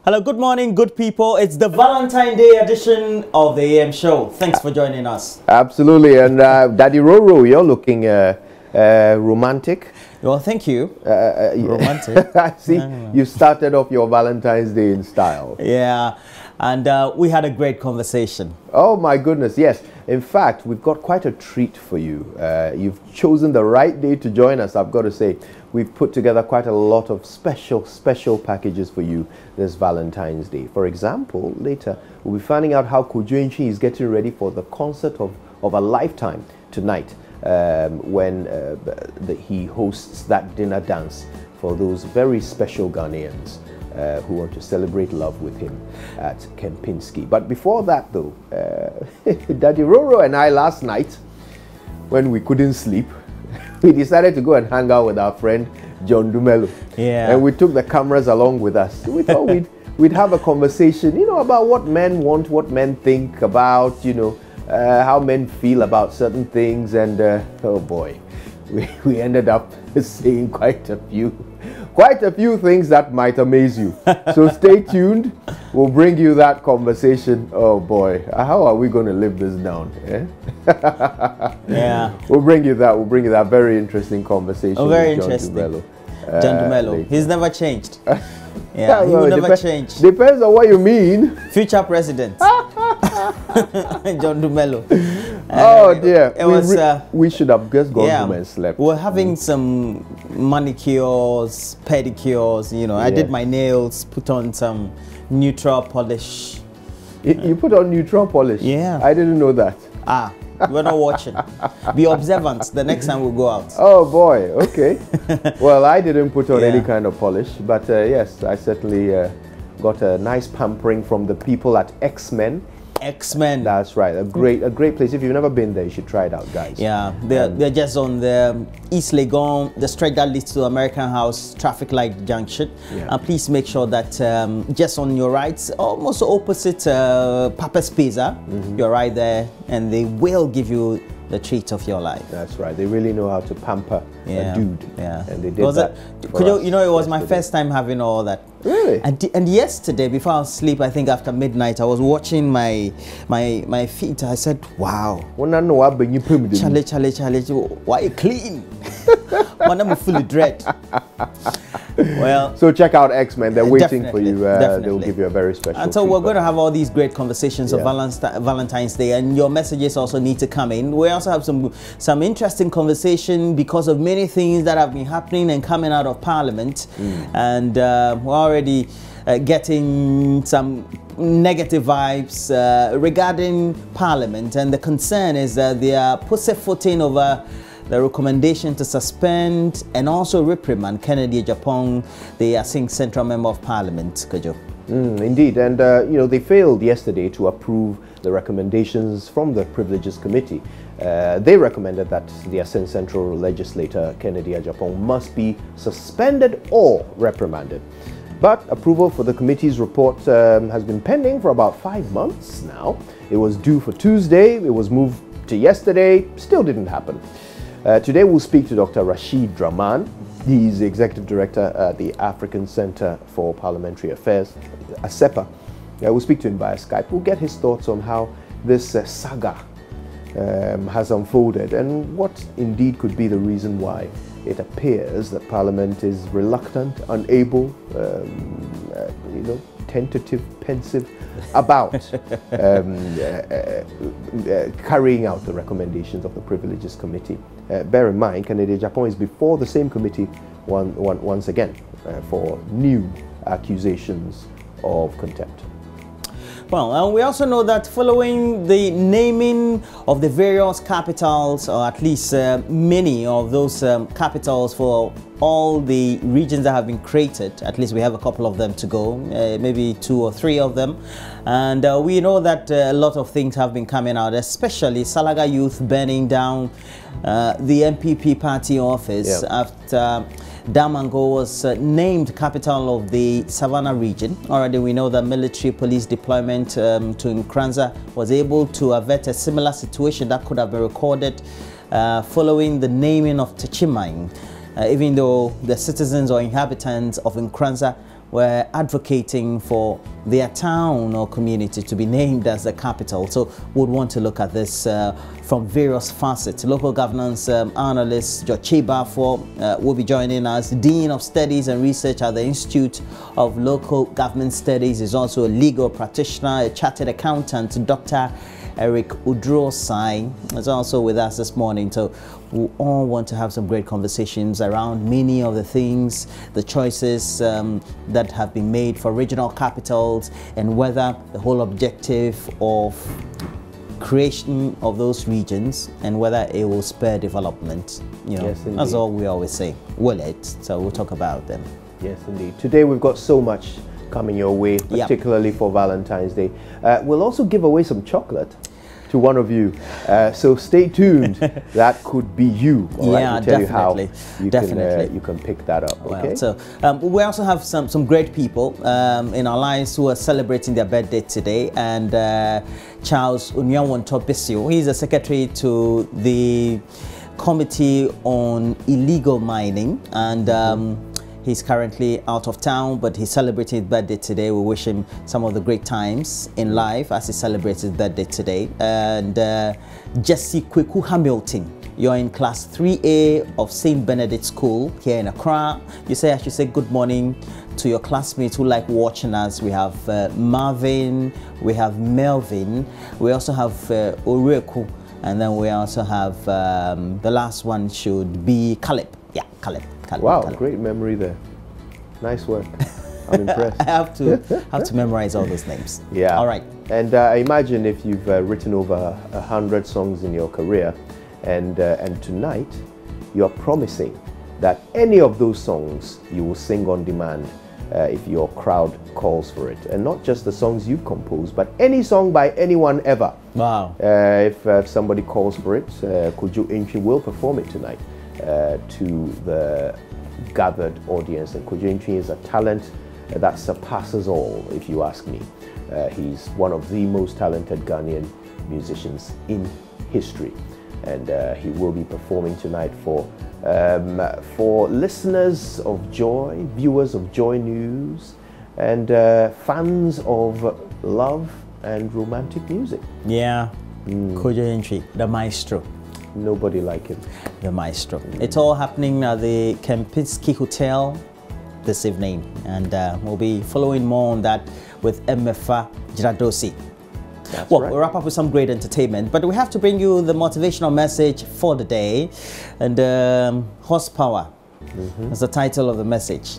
Hello, good morning, good people. It's the Valentine Day edition of the AM show. Thanks for joining us. Absolutely. And Daddy Roro, you're looking romantic. Well, thank you. Romantic. I see you started off your Valentine's Day in style. Yeah. And we had a great conversation. Oh, my goodness. Yes. In fact, we've got quite a treat for you. You've chosen the right day to join us, I've got to say. We've put together quite a lot of special packages for you this Valentine's Day. For example, later we'll be finding out how JoyNews is getting ready for the concert of a lifetime tonight when he hosts that dinner dance for those very special Ghanaians who want to celebrate love with him at Kempinski. But before that, though, Daddy Roro and I last night, when we couldn't sleep, we decided to go and hang out with our friend John Dumelo. Yeah. And we took the cameras along with us. We thought we'd have a conversation, you know, about what men want, what men think about, you know, how men feel about certain things. And oh boy, we ended up saying quite a few things that might amaze you. So stay tuned. We'll bring you that conversation. Oh boy, how are we going to live this down? Eh? Yeah. We'll bring you that. We'll bring you that very interesting conversation. Oh, very with John interesting. Dumelo. John Dumelo. He's never changed. Yeah, he will never change. Depends on what you mean. Future president. John Dumelo. Oh dear. We should have just gone home and slept. We're having some manicures, pedicures, you know. I did my nails, put on some neutral polish. You put on neutral polish? Yeah. I didn't know that. Ah, we're not watching. Be observant the next time we go out. Oh boy, okay. Well, I didn't put on any kind of polish, but yes, I certainly got a nice pampering from the people at X-Men. X-Men. That's right. A great place. If you've never been there, you should try it out, guys. Yeah, they're just on the East Legon, the stretch that leads to American House traffic light junction. Yeah. And please make sure that just on your right, almost opposite Papa's Pizza, you're right there, and they will give you the treat of your life. That's right. They really know how to pamper a dude. Yeah. And they did that. You know, it was my first time having all that. Really? And yesterday, before I was asleep, I think after midnight, I was watching my feet. I said, wow. Chale, why you clean? Man, I'm fully dread. Well, so check out X-Men. They're waiting for you. They'll give you a very special And so we're going to have all these great conversations of Valentine's Day, and your messages also need to come in. We also have some interesting conversation because of many things that have been happening and coming out of Parliament. And we're already getting some negative vibes regarding Parliament, and the concern is that they are pussyfooting over the recommendation to suspend and also reprimand Kennedy Japan, the Asing Central Member of Parliament. Kojo. Indeed, and you know, they failed yesterday to approve the recommendations from the Privileges Committee. They recommended that the Asing Central legislator Kennedy Japan must be suspended or reprimanded. But approval for the committee's report has been pending for about 5 months now. It was due for Tuesday, it was moved to yesterday, still didn't happen. Today we'll speak to Dr. Rashid Draman. He's the Executive Director at the African Center for Parliamentary Affairs, ACEPA. We'll speak to him via Skype. We'll get his thoughts on how this saga has unfolded and what indeed could be the reason why it appears that Parliament is reluctant, unable, you know, tentative, pensive about carrying out the recommendations of the Privileges Committee. Bear in mind, Kennedy Japan is before the same committee once again for new accusations of contempt. Well, and we also know that following the naming of the various capitals, or at least many of those capitals for all the regions that have been created, at least we have a couple of them to go, maybe 2 or 3 of them. And we know that a lot of things have been coming out, especially Salaga Youth burning down the MPP party office after Damango was named capital of the Savannah region. Already we know that military police deployment to Nkranza was able to avert a similar situation that could have been recorded following the naming of Techimang, even though the citizens or inhabitants of Nkranza were advocating for their town or community to be named as the capital. So we'd want to look at this from various facets. Local governance analyst George will be joining us. Dean of Studies and Research at the Institute of Local Government Studies, is also a legal practitioner, a chartered accountant. Dr. Eric Udrosai is also with us this morning. So we all want to have some great conversations around many of the things, the choices that have been made for regional capitals, and whether the whole objective of creation of those regions and whether it will spur development. You know, yes, that's all we always say. Will it? So we'll talk about them. Yes, indeed. Today we've got so much coming your way, particularly for Valentine's Day. We'll also give away some chocolate to one of you. So stay tuned. That could be you. All right? We'll tell definitely. You how you can pick that up. Okay. Well, so we also have some great people in our lives who are celebrating their birthday today. And Charles Unyanwonto, he's a secretary to the Committee on Illegal Mining, and he's currently out of town, but he's celebrating his birthday today. We wish him some of the great times in life as he celebrates his birthday today. And Jesse Kweku Hamilton, you're in class 3A of St. Benedict School here in Accra. I should say good morning to your classmates who like watching us. We have Marvin, we have Melvin, we also have Oreku, and then we also have the last one should be Caleb. Yeah, Caleb. Wow, great memory there. Nice work. I'm impressed. I have to memorize all those names. Yeah. All right. And I imagine if you've written over 100 songs in your career, and tonight you're promising that any of those songs you will sing on demand if your crowd calls for it, and not just the songs you've composed, but any song by anyone ever. Wow. If somebody calls for it, Kojo Intwi will perform it tonight to the gathered audience. And Kojo Intwi is a talent that surpasses all, if you ask me. He's one of the most talented Ghanaian musicians in history, and he will be performing tonight for listeners of Joy, viewers of Joy News, and fans of love and romantic music. Yeah, Kojo Intwi, the maestro. Nobody like him. The maestro. It's all happening at the Kempinski Hotel this evening, and we'll be following more on that with MFA Jiradosi. Well, right. We'll wrap up with some great entertainment, but we have to bring you the motivational message for the day, and horsepower is the title of the message.